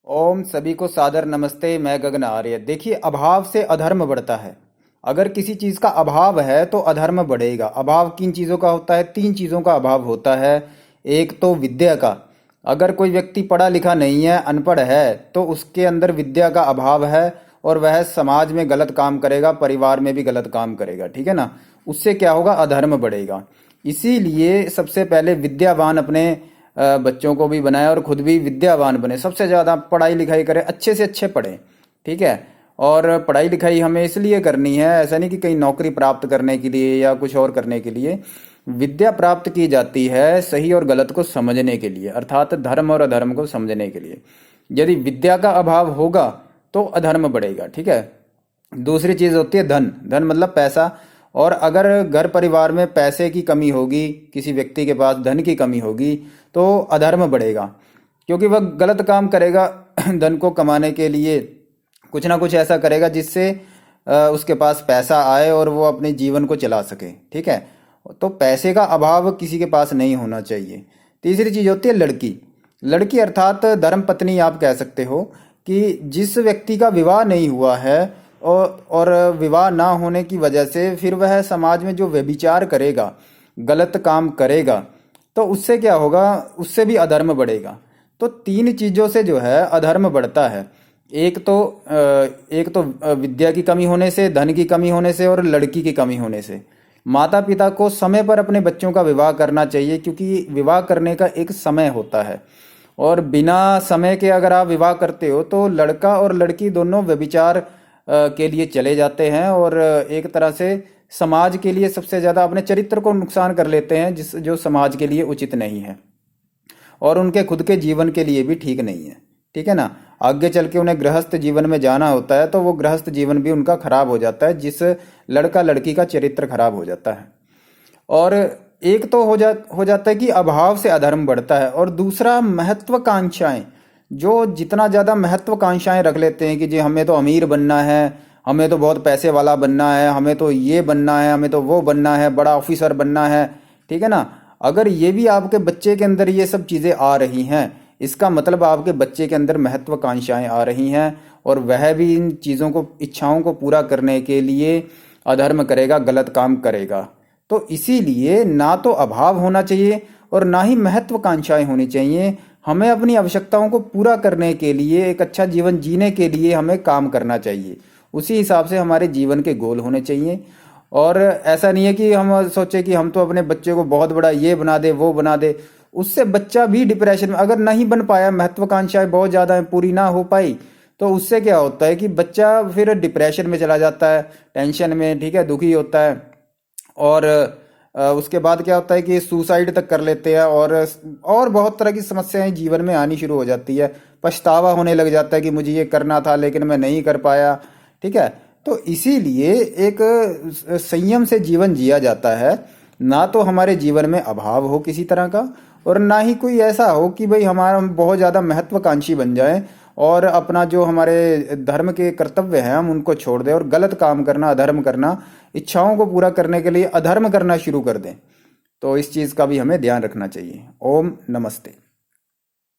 ओम सभी को सादर नमस्ते। मैं गगन आर्य। देखिए, अभाव से अधर्म बढ़ता है। अगर किसी चीज का अभाव है तो अधर्म बढ़ेगा। अभाव किन चीजों का होता है? तीन चीजों का अभाव होता है। एक तो विद्या का। अगर कोई व्यक्ति पढ़ा लिखा नहीं है, अनपढ़ है, तो उसके अंदर विद्या का अभाव है और वह समाज में गलत काम करेगा, परिवार में भी गलत काम करेगा। ठीक है ना? उससे क्या होगा? अधर्म बढ़ेगा। इसीलिए सबसे पहले विद्यावान अपने बच्चों को भी बनाए और खुद भी विद्यावान बने। सबसे ज़्यादा पढ़ाई लिखाई करें, अच्छे से अच्छे पढ़ें। ठीक है? और पढ़ाई लिखाई हमें इसलिए करनी है, ऐसा नहीं कि कहीं नौकरी प्राप्त करने के लिए या कुछ और करने के लिए। विद्या प्राप्त की जाती है सही और गलत को समझने के लिए, अर्थात धर्म और अधर्म को समझने के लिए। यदि विद्या का अभाव होगा तो अधर्म बढ़ेगा। ठीक है? दूसरी चीज होती है धन। धन मतलब पैसा। और अगर घर परिवार में पैसे की कमी होगी, किसी व्यक्ति के पास धन की कमी होगी, तो अधर्म बढ़ेगा, क्योंकि वह गलत काम करेगा धन को कमाने के लिए। कुछ ना कुछ ऐसा करेगा जिससे उसके पास पैसा आए और वो अपने जीवन को चला सके। ठीक है? तो पैसे का अभाव किसी के पास नहीं होना चाहिए। तीसरी चीज होती है लड़की। लड़की अर्थात धर्म पत्नी आप कह सकते हो, कि जिस व्यक्ति का विवाह नहीं हुआ है और विवाह ना होने की वजह से फिर वह समाज में जो व्यभिचार करेगा, गलत काम करेगा, तो उससे क्या होगा? उससे भी अधर्म बढ़ेगा। तो तीन चीजों से जो है अधर्म बढ़ता है। एक तो विद्या की कमी होने से, धन की कमी होने से और लड़की की कमी होने से। माता पिता को समय पर अपने बच्चों का विवाह करना चाहिए, क्योंकि विवाह करने का एक समय होता है। और बिना समय के अगर आप विवाह करते हो तो लड़का और लड़की दोनों व्यभिचार के लिए चले जाते हैं और एक तरह से समाज के लिए सबसे ज्यादा अपने चरित्र को नुकसान कर लेते हैं, जिस जो समाज के लिए उचित नहीं है और उनके खुद के जीवन के लिए भी ठीक नहीं है। ठीक है ना? आगे चल के उन्हें गृहस्थ जीवन में जाना होता है तो वो गृहस्थ जीवन भी उनका खराब हो जाता है, जिस लड़का लड़की का चरित्र खराब हो जाता है। और एक तो हो जाता है कि अभाव से अधर्म बढ़ता है, और दूसरा महत्वाकांक्षाएं। जो जितना ज़्यादा महत्वाकांक्षाएं रख लेते हैं कि जी हमें तो अमीर बनना है, हमें तो बहुत पैसे वाला बनना है, हमें तो ये बनना है, हमें तो वो बनना है, बड़ा ऑफिसर बनना है। ठीक है ना? अगर ये भी आपके बच्चे के अंदर ये सब चीज़ें आ रही हैं, इसका मतलब आपके बच्चे के अंदर महत्वाकांक्षाएं आ रही हैं और वह भी इन चीज़ों को, इच्छाओं को पूरा करने के लिए अधर्म करेगा, गलत काम करेगा। तो इसीलिए ना तो अभाव होना चाहिए और ना ही महत्वाकांक्षाएं होनी चाहिए। हमें अपनी आवश्यकताओं को पूरा करने के लिए, एक अच्छा जीवन जीने के लिए हमें काम करना चाहिए। उसी हिसाब से हमारे जीवन के गोल होने चाहिए। और ऐसा नहीं है कि हम सोचे कि हम तो अपने बच्चे को बहुत बड़ा ये बना दे, वो बना दे। उससे बच्चा भी डिप्रेशन में, अगर नहीं बन पाया, महत्वाकांक्षाएं बहुत ज़्यादा पूरी ना हो पाई, तो उससे क्या होता है कि बच्चा फिर डिप्रेशन में चला जाता है, टेंशन में, ठीक है, दुखी होता है। और उसके बाद क्या होता है कि सुसाइड तक कर लेते हैं और बहुत तरह की समस्याएं जीवन में आनी शुरू हो जाती है। पछतावा होने लग जाता है कि मुझे ये करना था लेकिन मैं नहीं कर पाया। ठीक है? तो इसीलिए एक संयम से जीवन जिया जाता है। ना तो हमारे जीवन में अभाव हो किसी तरह का, और ना ही कोई ऐसा हो कि भाई हमारा हम बहुत ज़्यादा महत्वाकांक्षी बन जाएं और अपना जो हमारे धर्म के कर्तव्य हैं हम उनको छोड़ दें और गलत काम करना, अधर्म करना, इच्छाओं को पूरा करने के लिए अधर्म करना शुरू कर दें। तो इस चीज़ का भी हमें ध्यान रखना चाहिए। ओम नमस्ते।